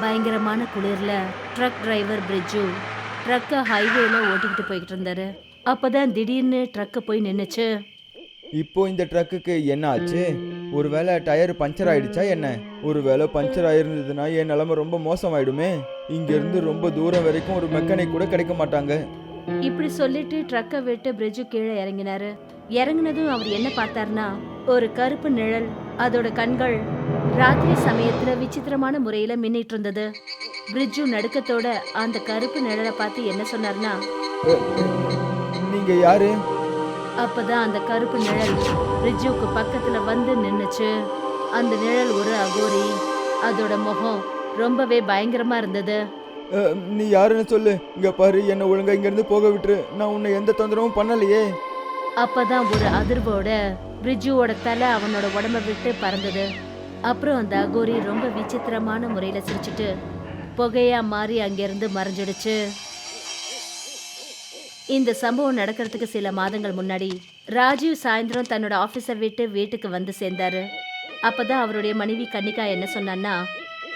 பயங்கரமான குளிர்ல drug driver fridge ட்ரக்கை ஹைவேல ஓட்டிக்கிட்டு போய்கிட்டு இருந்தாரு. அப்பதான் திடீர்னு ட்ரக்கு போய் நின்னுச்சு. இப்போ இந்த ட்ரக்குக்கு என்ன ஆச்சு? ஒருவேளை டயர் பஞ்சர் ஆயிடுச்சா என்ன? ஒருவேளை பஞ்சர் ஆயிருந்ததுன்னா என் நிலைமை ரொம்ப மோசமாயிடுமே. இங்கிருந்து ரொம்ப தூரம் வரைக்கும் ஒரு மெக்கானிக் கூட கிடைக்க மாட்டாங்க. இப்படி சொல்லிட்டு ட்ரக்கை விட்டு பிரிட்ஜு கீழே இறங்கினாரு. இறங்குனதும் அவர் என்ன பார்த்தாருன்னா, ஒரு கருப்பு நிழல். அதோட கண்கள் ராத்திரி சமயத்துல விசித்திரமான முறையில மின்னிட்டு இருந்தது. பிரிட்ஜு நடுக்கத்தோட அந்த கருப்பு நிழலை பார்த்து என்ன சொன்னார்னா, அ, நீங்க யாரு? அப்பதான் அந்த கருப்பு நிழல் பிரிட்ஜுக்கு பக்கத்துல வந்து நின்னுச்சு. அந்த நிழல் ஒரு அகோரி. அதோட முகம் ரொம்பவே பயங்கரமா இருந்தது. நீ யாருன்னு சொல்லு. இங்க பாரு, என்ன ஒழுங்கா இங்க இருந்து போக விட்டுரு. நான் உன்னை எந்த தொந்தரவும் பண்ணலையே. அப்பதான் ஒரு அதிர்வோட பிரிட்ஜுவோட தலை அவனோட உடம்ப விட்டு பறந்தது. அப்புறம் அந்த அகோரி ரொம்ப விசித்திரமான முறையில சிரிச்சிட்டு புகையா மாறி அங்கிருந்து மறைஞ்சிடுச்சு. இந்த சம்பவம் நடக்கிறதுக்கு சில மாதங்கள் முன்னாடி ராஜீவ் சாயந்தரம் தன்னோட ஆபீஸை விட்டு வீட்டுக்கு வந்து சேர்ந்தாரு. அப்பதான் அவருடைய மனைவி கன்னிகா என்ன சொன்னான்னா,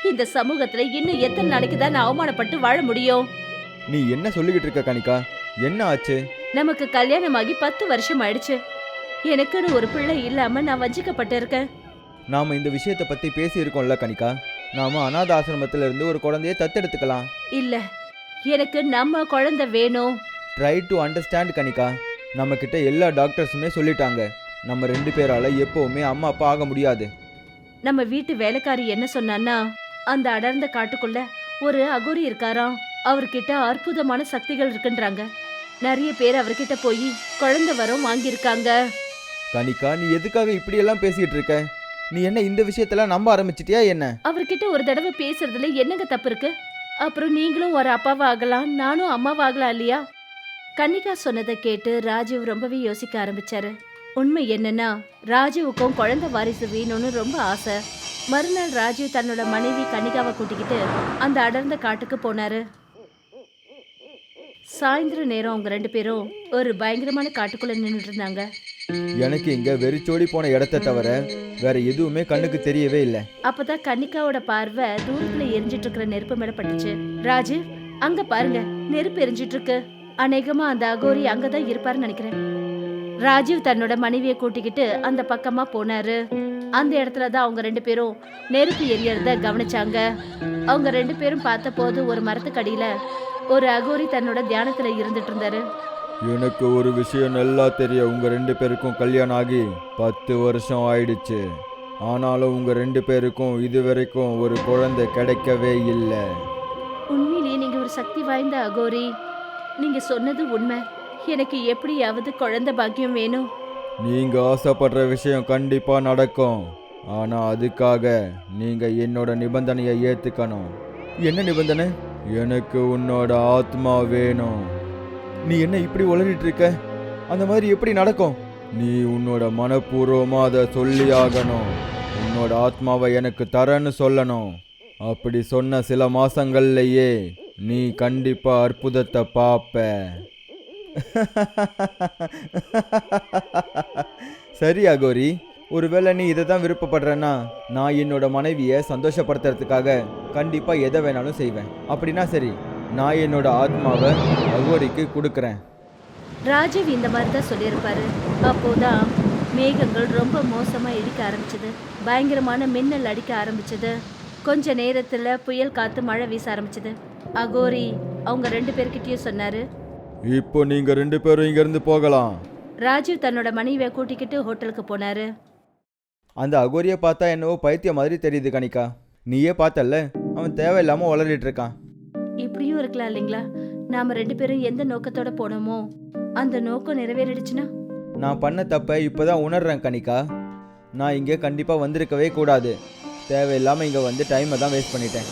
இந்த சமூகத்துல இன்னும் எத்தனை நாளைக்கு தான் நான் அவமானப்பட்டு வாழ முடியும்? நீ என்ன சொல்லிக்கிட்டு இருக்க கனிகா? என்ன ஆச்சு? நமக்கு கல்யாணமாகி 10 வருஷம் ஆயிடுச்சு. எனக்குன்னு ஒரு பிள்ளை இல்லாம நான் வஞ்சிக்கப்பட்டு இருக்கேன். நாம இந்த விஷயத்தை பத்தி பேசி இருக்கோம்ல கனிகா. நாம அநாத ஆசிரமத்துல இருந்து ஒரு குழந்தைய தத்தெடுத்துக்கலாம். இல்ல, எனக்கு நம்ம குழந்தை வேணும். Try to understand Kanika. நம்ம கிட்ட எல்லா டாக்டர்ஸுமே சொல்லிட்டாங்க, நம்ம 2 பேரால எப்பவுமே அம்மா அப்பா ஆக முடியாது. நம்ம வீட்டு வேலைக்காரி என்ன சொன்னான்னா, அந்த அடர்ந்த காட்டுக்குள்ள ஒரு அகோரி இருக்காராம். அவர்கிட்ட அற்புதமான சக்திகள் இருக்குன்றாங்க. நிறைய பேர் அவர்கிட்ட போய் குழந்தை வரம் வாங்கியிருக்காங்க. கனிகா, நீ எதுக்காக இப்படி எல்லாம் பேசிட்டு இருக்க? நீ என்ன இந்த விஷயத்தெல்லாம் நம்ப ஆரம்பிச்சிட்டியா என்ன? அவர்கிட்ட ஒரு தடவை பேசுறதுல என்னங்க தப்பு இருக்கு? அப்புறம் நீங்களும் ஒரு அப்பாவா ஆகலாம், நானும் அம்மாவா ஆகலாம் இல்லையா? கன்னிகா சொன்னதை கேட்டு ராஜீவ் ரொம்பவே யோசிக்க ஆரம்பிச்சாரு. உண்மை என்னன்னா, ராஜீவுக்கும் குழந்தை வாரிசு வேணும்னு ரொம்ப ஆசை. மறுநாள் ராஜீவ் தன்னோட மனைவி கன்னிகாவை கூட்டிக்கிட்டு அந்த அடர்ந்த காட்டுக்கு போனாரு. சாயந்தர நேரம் அவங்க 2 பேரும் ஒரு பயங்கரமான காட்டுக்குள்ள நின்றுட்டு இருந்தாங்க. எனக்கு இங்க வெறிச்சோடி போன இடத்த தவிர வேற எதுவுமே கண்ணுக்கு தெரியவே இல்லை. அப்பதான் கன்னிகாவோட பார்வை தூரத்துல எரிஞ்சிட்டு இருக்கிற நெருப்பு மேல பட்டுச்சு. ராஜீவ், அங்க பாருங்க, நெருப்பு எரிஞ்சிட்டு இருக்கு. அநேகமா அந்த அகோரி அங்கதான் இருப்பாருன்னு நினைக்கிறேன். ராஜீவ் தன்னோட மனைவியை கூட்டிக்கிட்டு அந்த பக்கமா போனாரு. அந்த இடத்துலதான் அவங்க 2 பேரும் நெருப்பு எரியறத கவனிச்சாங்க. அவங்க 2 பேரும் பார்த்த போது ஒரு மரத்துக்கடியில ஒரு அகோரி தன்னோட தியானத்துல இருந்துட்டு இருந்தாரு. எனக்கு ஒரு விஷயம் நல்லா தெரியும். உங்க 2 பேருக்கும் கல்யாணம் ஆகி 10 வருஷம் ஆயிடுச்சு. ஆனாலும் உங்க 2 பேருக்கும் இதுவரைக்கும் ஒரு குழந்தை கிடைக்கவே இல்லை. உண்மையிலேயே நீங்க ஒரு சக்தி வாய்ந்த அகோரி. நீங்க சொன்னது உண்மை. எனக்கு எப்படியாவது குழந்தை பாக்கியம் வேணும். நீங்க ஆசைப்படுற விஷயம் கண்டிப்பா நடக்கும். ஆனா அதுக்காக நீங்க என்னோட நிபந்தனையை ஏத்துக்கணும். என்ன நிபந்தனை? எனக்கு உன்னோட ஆத்மா வேணும். நீ என்ன இப்படி உளறிட்டு இருக்க? அந்த மாதிரி எப்படி நடக்கும்? நீ உன்னோட மனப்பூர்வமா அதை சொல்லி ஆகணும். உன்னோட ஆத்மாவை எனக்கு தரேன்னு சொல்லணும். அப்படி சொன்ன சில மாசங்கள்லயே நீ கண்டிப்பா அற்புதத்தை பார்ப்ப. சரி அகோரி, ஒருவேளை நீ இதை தான் விருப்பப்படுறேன்னா நான் என்னோட மனைவியை சந்தோஷப்படுத்துறதுக்காக கண்டிப்பா எதை வேணாலும் செய்வேன். அப்படின்னா சரி, நான் என்னோட ஆத்மாவை அகோரிக்கு கொடுக்குறேன். ராஜீவ் இந்த மாதிரி தான் சொல்லியிருப்பாரு. அப்போதான் மேகங்கள் ரொம்ப மோசமா இடிக்க ஆரம்பிச்சது. பயங்கரமான மின்னல் அடிக்க ஆரம்பிச்சது. கொஞ்ச நேரத்துல புயல் காத்து மழை வீச ஆரம்பிச்சது. அகோரி அவங்க 2 பேர்கிட்டயும் சொன்னாரு, இப்போ நீங்க 2 பேரும் இங்க இருந்து போகலாம். ராஜீவ் தன்னோட மனைவியை கூட்டிக்கிட்டு ஹோட்டலுக்கு போனாரு. அந்த அகோரியை பார்த்தா என்னவோ பைத்தியம் மாதிரி தெரியுது கனிகா. நீயே பார்த்தல்ல, அவன் தேவையில்லாம உளறிட்டு இருக்கான். இப்படியும் இருக்கலாம் இல்லைங்களா? நாம 2 பேரும் எந்த நோக்கத்தோட போனோமோ அந்த நோக்கம் நிறைவேறிடுச்சுன்னா? நான் பண்ண தப்பை இப்போதான் உணர்றேன் கனிகா. நான் இங்கே கண்டிப்பாக வந்திருக்கவே கூடாது. தேவையில்லாமல் இங்கே வந்து டைமை தான் வேஸ்ட் பண்ணிட்டேன்.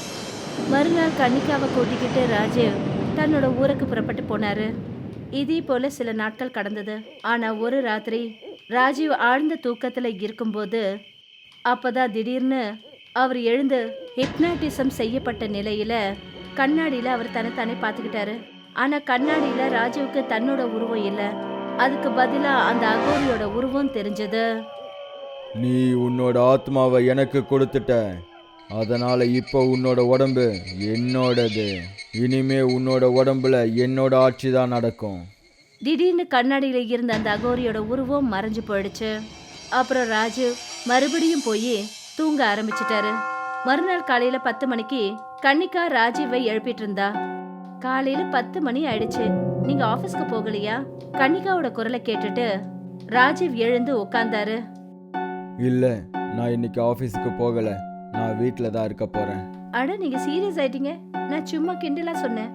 மறுநாள் கன்னிகாவை கூட்டிக்கிட்டு ராஜீவ் தன்னோட ஊருக்கு புறப்பட்டு போனாரு. இதே போல சில நாட்கள் கடந்தது. ஆனா ஒரு ராத்திரி ராஜீவ் ஆழ்ந்த தூக்கத்துல இருக்கும்போது அப்பதான் திடீர்னு அவர் எழுந்து ஹிப்னாட்டிசம் செய்யப்பட்ட நிலையில கண்ணாடியில அவர் தன்னைத்தானே பார்த்துக்கிட்டாரு. ஆனா கண்ணாடியில ராஜீவுக்கு தன்னோட உருவம் இல்லை. அதுக்கு பதிலா அந்த அகோரியோட உருவம் தெரிஞ்சது. நீ உன்னோட ஆத்மாவை எனக்கு கொடுத்துட்ட. அதனால இப்போ உன்னோட உடம்பு என்னோடது. இனிமே உன்னோட உடம்புல என்னோட ஆட்சி தான் நடக்கும். திடீர்னு கண்ணாடியில இருந்த அந்த அகோரியோட உருவம் மறைஞ்சு போயிடுச்சு. அப்புறம் ராஜு மறுபடியும் போய் தூங்க ஆரம்பிச்சிட்டாரு. மறுநாள் காலையில 10 மணிக்கு கன்னிகா ராஜீவை எழுப்பிட்டு இருந்தா. காலையில 10 மணி ஆயிடுச்சு, நீங்க ஆபீஸ்க்கு போகலையா? கன்னிகாவோட குரலை கேட்டுட்டு ராஜீவ் எழுந்து உட்கார்ந்தாரு. இல்லை, நான் இன்னைக்கு ஆஃபீஸுக்கு போகலை. நான் வீட்டில் தான் இருக்க போகிறேன். அட, நீங்க சீரியஸ் ஆயிட்டீங்க. நான் சும்மா கிண்டலா சொன்னேன்.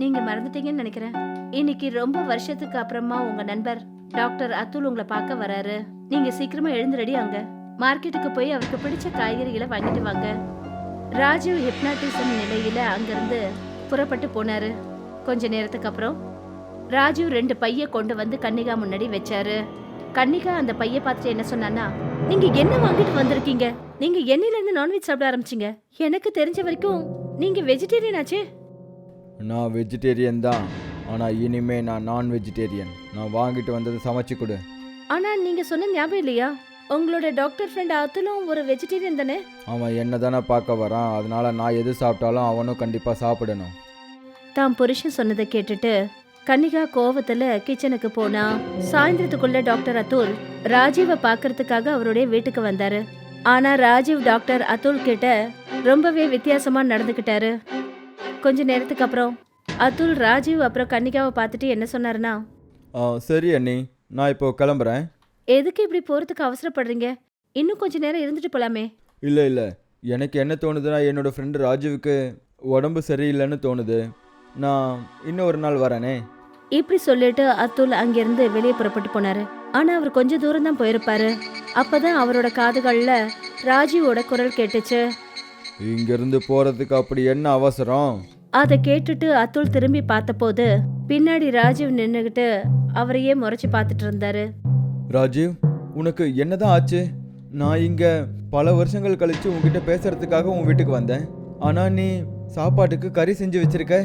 நீங்க மறந்துட்டீங்கன்னு நினைக்கிறேன். இன்னைக்கு ரொம்ப வருஷத்துக்கு அப்புறமா உங்க நண்பர் டாக்டர் அத்துல் உங்களை பார்க்க வராரு. நீங்க சீக்கிரமா எழுந்து ரெடி ஆங்க. மார்க்கெட்டுக்கு போய் அவருக்கு பிடிச்ச காய்கறிகளை வாங்கிட்டு வாங்க. ராஜீவ் ஹிப்னாட்டிசம் நிலையில அங்கிருந்து புறப்பட்டு போனாரு. கொஞ்ச நேரத்துக்கு அப்புறம் ராஜீவ் 2 பைய கொண்டு வந்து கன்னிகா முன்னாடி வச்சாரு. கன்னிகா அந்த பைய பார்த்துட்டு என்ன சொன்னான்னா, நீங்க என்ன வாங்கிட்டு வந்திருக்கீங்க? நீங்க என்னையில இருந்து நான்வெஜ் சாப்பிட ஆரம்பிச்சீங்க? எனக்கு தெரிஞ்ச வரைக்கும் நீங்க வெஜிடேரியன் ஆச்சே. நான் வெஜிடேரியன் தான், ஆனால் இனிமே நான் நான் வெஜிடேரியன். நான் வாங்கிட்டு வந்தது சமைச்சு கொடு. ஆனா நீங்க சொன்ன ஞாபகம் இல்லையா, உங்களோட டாக்டர் ஃப்ரெண்ட் அத்துலும் ஒரு வெஜிடேரியன் தானே? அவன் என்ன தானே பார்க்க வரான், அதனால நான் எது சாப்பிட்டாலும் அவனும் கண்டிப்பாக சாப்பிடணும். தான் புருஷன் சொன்னதை கேட்டுட்டு கன்னிகா கோவத்துல கிச்சனுக்கு போனா. சாயந்தரத்துக்குள்ள டாக்டர் அத்துல் ராஜீவை பார்க்கறதுக்காக அவருடைய வீட்டுக்கு வந்தாரு. ஆனா ராஜீவ் டாக்டர் அத்துல் கிட்ட ரொம்பவே வித்தியாசமா நடந்துக்கிட்டாரு. கொஞ்ச நேரத்துக்கு அப்புறம் அத்துல் ராஜீவ் அப்புறம் கன்னிகாவை பார்த்துட்டு என்ன சொன்னாருன்னா, சரி அண்ணி, நான் இப்போ கிளம்புறேன். எதுக்கு இப்படி போறதுக்கு அவசரப்படுறீங்க? இன்னும் கொஞ்ச நேரம் இருந்துட்டு போலாமே. இல்லை இல்லை, எனக்கு என்ன தோணுதுன்னா, என்னோடய ஃப்ரெண்டு ராஜீவுக்கு உடம்பு சரியில்லைன்னு தோணுது. நான் இன்னும் ஒரு நாள் வரேனே. இப்படி சொல்லிட்டு அத்துல் அங்கிருந்து வெளியே புறப்பட்டு போனாரு. ஆனா அவர் கொஞ்ச தூரம் தான் போயிருப்பாரு. அப்பதான் அவரோட காதுகள்ல ராஜீவோட குரல் கேட்டுச்சு. இங்கிருந்து போறதுக்கு அப்படி என்ன அவசரம்? அதை கேட்டுட்டு அத்துல் திரும்பி பார்த்தபோது பின்னாடி ராஜீவ் நின்னுகிட்டு அவரையே முறைச்சு பார்த்துட்டு இருந்தாரு. ராஜீவ், உனக்கு என்னதான் ஆச்சு? நான் இங்க பல வருஷங்கள் கழிச்சு உன்கிட்ட பேசுறதுக்காக உன் வீட்டுக்கு வந்தேன். ஆனா நீ சாப்பாட்டுக்கு கறி செஞ்சு வச்சிருக்க.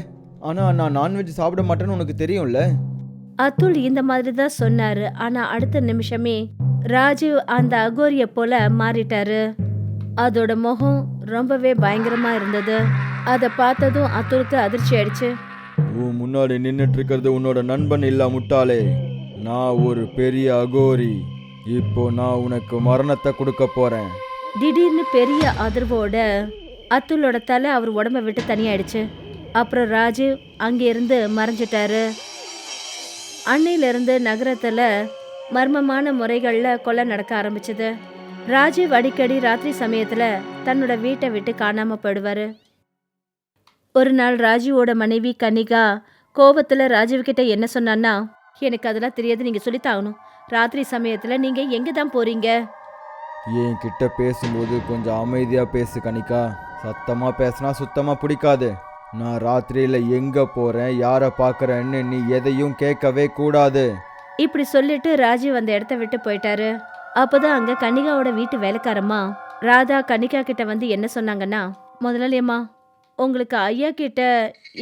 ஆனா நான் நான்வெஜ் சாப்பிட மாட்டேன்னு உனக்கு தெரியும்ல. அத்துல் இந்த மாதிரி தான் சொன்னாரு. ஆனா அடுத்த நிமிஷமே ராஜீவ் அந்த அகோரிய போல மாறிட்டாரு. அதோட முகம் ரொம்பவே பயங்கரமா இருந்தது. அதை பார்த்ததும் அத்துலுக்கு அதிர்ச்சி ஆயிடுச்சு. உன் முன்னாடி நின்றுட்டு இருக்கிறது உன்னோட நண்பன் இல்ல முட்டாளே. நான் ஒரு பெரிய அகோரி. இப்போ நான் உனக்கு மரணத்தை கொடுக்க போறேன். திடீர்னு பெரிய அதிர்வோட அத்துலோட தலை அவர் உடம்ப விட்டு தனியாயிடுச்சு. அப்புறம் ராஜீவ் அங்கிருந்து மறைஞ்சிட்டாரு. அன்னையிலிருந்து நகரத்துல மர்மமான முறைகள்ல கொலை நடக்க ஆரம்பிச்சது. ராஜீவ் அடிக்கடி ராத்திரி சமயத்துல தன்னோட வீட்டை விட்டு காணாம போயிடுவாரு. ஒரு நாள் ராஜீவோட மனைவி கன்னிகா கோபத்துல ராஜீவ் கிட்ட என்ன சொன்னான்னா, எனக்கு அதெல்லாம் தெரியாது, நீங்க சொல்லித்தாகணும். ராத்திரி சமயத்துல நீங்க எங்க தான் போறீங்க? என் கிட்ட பேசும்போது கொஞ்சம் அமைதியா பேசு கனிகா. சத்தமா பேசினா சுத்தமா பிடிக்காது. நான் ராத்திரியில எங்க போறேன், யாரை பார்க்கறேன்னு நீ எதையும் கேட்கவே கூடாது. இப்படி சொல்லிட்டு ராஜீவ் அந்த இடத்த விட்டு போயிட்டாரு. அப்போதான் அங்க கன்னிகாவோட வீட்டு வேலைக்காரம்மா ராதா கன்னிகா கிட்ட வந்து என்ன சொன்னாங்கன்னா, முதலாளியம்மா, உங்களுக்கு ஐயா கிட்ட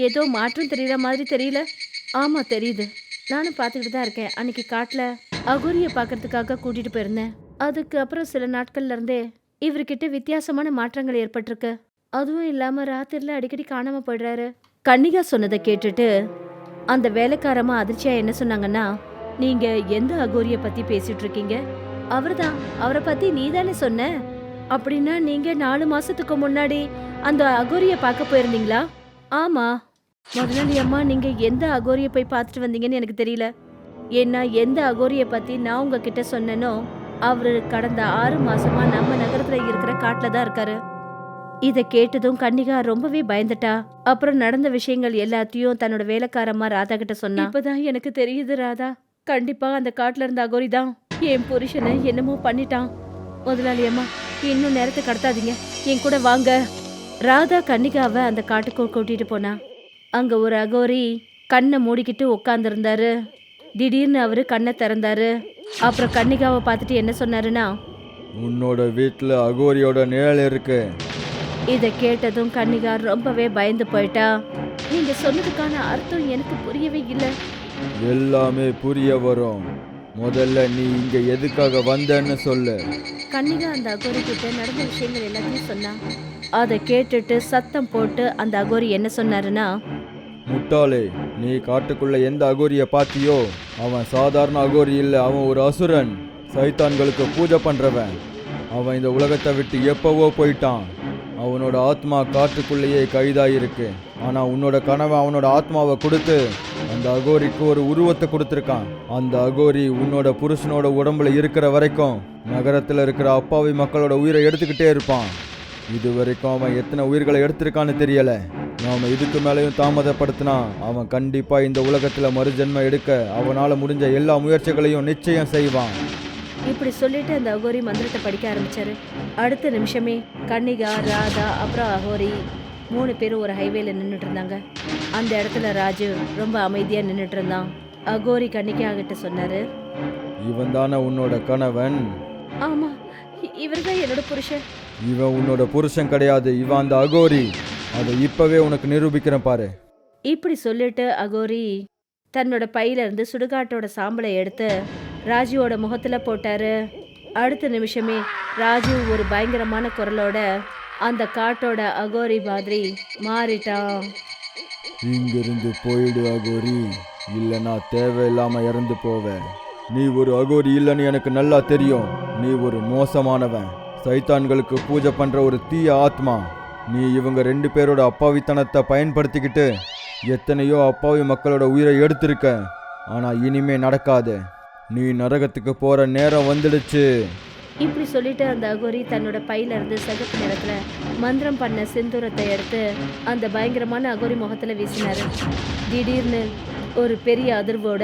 ஏதோ மாற்றம் தெரியற மாதிரி தெரியல. ஆமா தெரியுது, நானும் பார்த்துக்கிட்டு தான் இருக்கேன். அன்னைக்கு காட்டுல அகோரிய பார்க்கறதுக்காக கூட்டிட்டு போயிருந்தேன். அதுக்கு அப்புறம் சில நாட்கள்ல இருந்தே இவர்கிட்ட வித்தியாசமான மாற்றங்கள் ஏற்பட்டிருக்கு. அதுவும் இல்லாம ராத்திரில அடிக்கடி காணாம போயிடுறாரு. கன்னிகா சொன்னதை கேட்டுட்டு அந்த வேலைக்காரமா அதிர்ச்சியா என்ன சொன்னாங்கன்னா, நீங்க எந்த அகோரிய பத்தி பேசிட்டு இருக்கீங்க? அவர்தான், அவரை பத்தி நீ தானே சொன்ன. அப்படின்னா நீங்க 4 மாசத்துக்கு முன்னாடி அந்த அகோரிய பார்க்க போயிருந்தீங்களா? ஆமா. முதலாளி அம்மா, நீங்க எந்த அகோரிய போய் பார்த்துட்டு வந்தீங்கன்னு எனக்கு தெரியல. ஏன்னா எந்த அகோரிய பத்தி நான் உங்ககிட்ட சொன்னேனோ அவரு கடந்த 6 மாசமா நம்ம நகரத்துல இருக்கிற காட்டுல தான் இருக்காரு. இதை கேட்டதும் கன்னிகா ரொம்பவே பயந்துட்டா. அப்புறம் நடந்த விஷயங்கள் எல்லாத்தையும் தன்னோட வேலைக்காரம்மா ராதா கிட்ட சொன்னா. இப்பதான் எனக்கு தெரியுது ராதா, கண்டிப்பா அந்த காட்டுல இருந்த அகோரி தான் என் புருஷனை என்னமோ பண்ணிட்டான். முதலாளி அம்மா, இன்னும் நேரத்தை கடத்தாதீங்க, என் கூட வாங்க. ராதா கன்னிகாவை அந்த காட்டுக்கு கூட்டிட்டு போனா. அங்க ஒரு அகோரி கண்ணை மூடிக்கிட்டு உட்கார்ந்துருந்தாரு. திடீர்னு அவரு கண்ணை திறந்தாரு. அப்புறம் கன்னிகாவை பார்த்துட்டு என்ன சொன்னாருன்னா, உன்னோட வீட்டுல அகோரியோட நிழல் இருக்கு. இதை கேட்டதும் கன்னிகா ரொம்பவே பயந்து போயிட்டா. நீங்க சொன்னதுக்கான அர்த்தம் எனக்கு புரியவே இல்லை. எல்லாமே புரிய வரும். முதல்ல நீ இங்க எதுக்காக வந்தன்னு சொல்லு. கன்னிகா அந்த அகோரி கிட்ட நடந்த விஷயங்கள் எல்லாத்தையும் சொன்னா. அதை கேட்டுட்டு சத்தம் போட்டு அந்த அகோரி என்ன சொன்னாருன்னா, முட்டாளே, நீ காட்டுக்குள்ள எந்த அகோரிய பாத்தியோ அவன் சாதாரண அகோரி இல்ல, அவன் ஒரு அசுரன். சைத்தான்களுக்கு பூஜை பண்றவன். அவன் இந்த உலகத்தை விட்டு எப்பவோ போயிட்டான். அவனோட ஆத்மா காட்டுக்குள்ளேயே கைதாயிருக்கு. ஆனா உன்னோட கனவை அவனோட ஆத்மாவை கொடுத்து அந்த அகோரிக்கு ஒரு உருவத்தை கொடுத்துருக்கான். அந்த அகோரி உன்னோட புருஷனோட உடம்புல இருக்கிற வரைக்கும் நகரத்துல இருக்கிற அப்பாவி மக்களோட உயிரை எடுத்துக்கிட்டே இருப்பான். இது வரைக்கும் அவன் எத்தனை உயிர்களை எடுத்திருக்கான்னு தெரியல. நாம இதுக்கு மேலேயும் தாமதப்படுத்தினா அவன் கண்டிப்பா இந்த உலகத்துல மறுஜென்மம் எடுக்க அவனால முடிஞ்ச எல்லா முயற்சிகளையும் நிச்சயம் செய்வான். இப்படி சொல்லிட்டு அந்த அகோரி மந்திரத்தை படிக்க ஆரம்பிச்சாரு. அடுத்த நிமிஷமே கன்னிகா, ராதா அப்புறம் அகோரி 3 பேரும் ஒரு ஹைவேல நின்றுட்டு இருந்தாங்க. அந்த இடத்துல ராஜு ரொம்ப அமைதியா நின்றுட்டு இருந்தான். அகோரி கன்னிகா கிட்ட சொன்னாரு, இவன் தானே உன்னோட கணவன்? ஆமா, இவர்தான் என்னோட புருஷன். இவன் உன்னோட புருஷன் கிடையாது, இவன் அந்த அகோரி. அதை இப்பவே உனக்கு நிரூபிக்கிறேன் பாரு. இப்படி சொல்லிட்டு அகோரி தன்னோட பையில இருந்து சுடுகாட்டோட சாம்பலை எடுத்து ராஜுவோட முகத்துல போட்டாரு. அடுத்த நிமிஷமே ராஜு ஒரு பயங்கரமான குரலோட அந்த காட்டோட அகோரி மாதிரி மாறிட்டான். இங்கிருந்து போயிடு அகோரி, இல்லைனா தேவையில்லாம இறந்து போவேன். நீ ஒரு அகோரி இல்லைன்னு எனக்கு நல்லா தெரியும். நீ ஒரு மோசமானவன், சைத்தான்களுக்கு பூஜை பண்ற ஒரு தீய ஆத்மா. நீ இவங்க 2 பேரோட அப்பாவித்தனத்தை பயன்படுத்திக்கிட்டு எத்தனையோ அப்பாவி மக்களோட உயிரை எடுத்திருக்க. ஆனா இனிமே நடக்காது. நீ நரகத்துக்கு போற நேரம் வந்துடுச்சு. இப்படி சொல்லிட்டு அந்த அகோரி தன்னோட பையில இருந்து சிகப்பு நிறத்துல மந்திரம் பண்ண சிந்தூரத்தை எடுத்து அந்த பயங்கரமான அகோரி முகத்துல வீசினாரு. திடீர்னு ஒரு பெரிய அதிர்வோட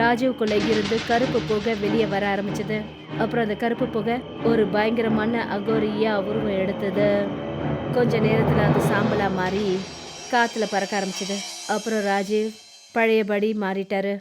ராஜுவுக்குள்ள இருந்து கருப்பு புகை வெளியே வர ஆரம்பிச்சது. அப்புறம் அந்த கருப்பு புகை ஒரு பயங்கரமான அகோரியா உருவம் எடுத்தது. கொஞ்ச நேரத்துல அது சாம்பலா மாறி காத்துல பறக்க ஆரம்பிச்சது. அப்புறம் ராஜு பழையபடி மாறிட்டாரு.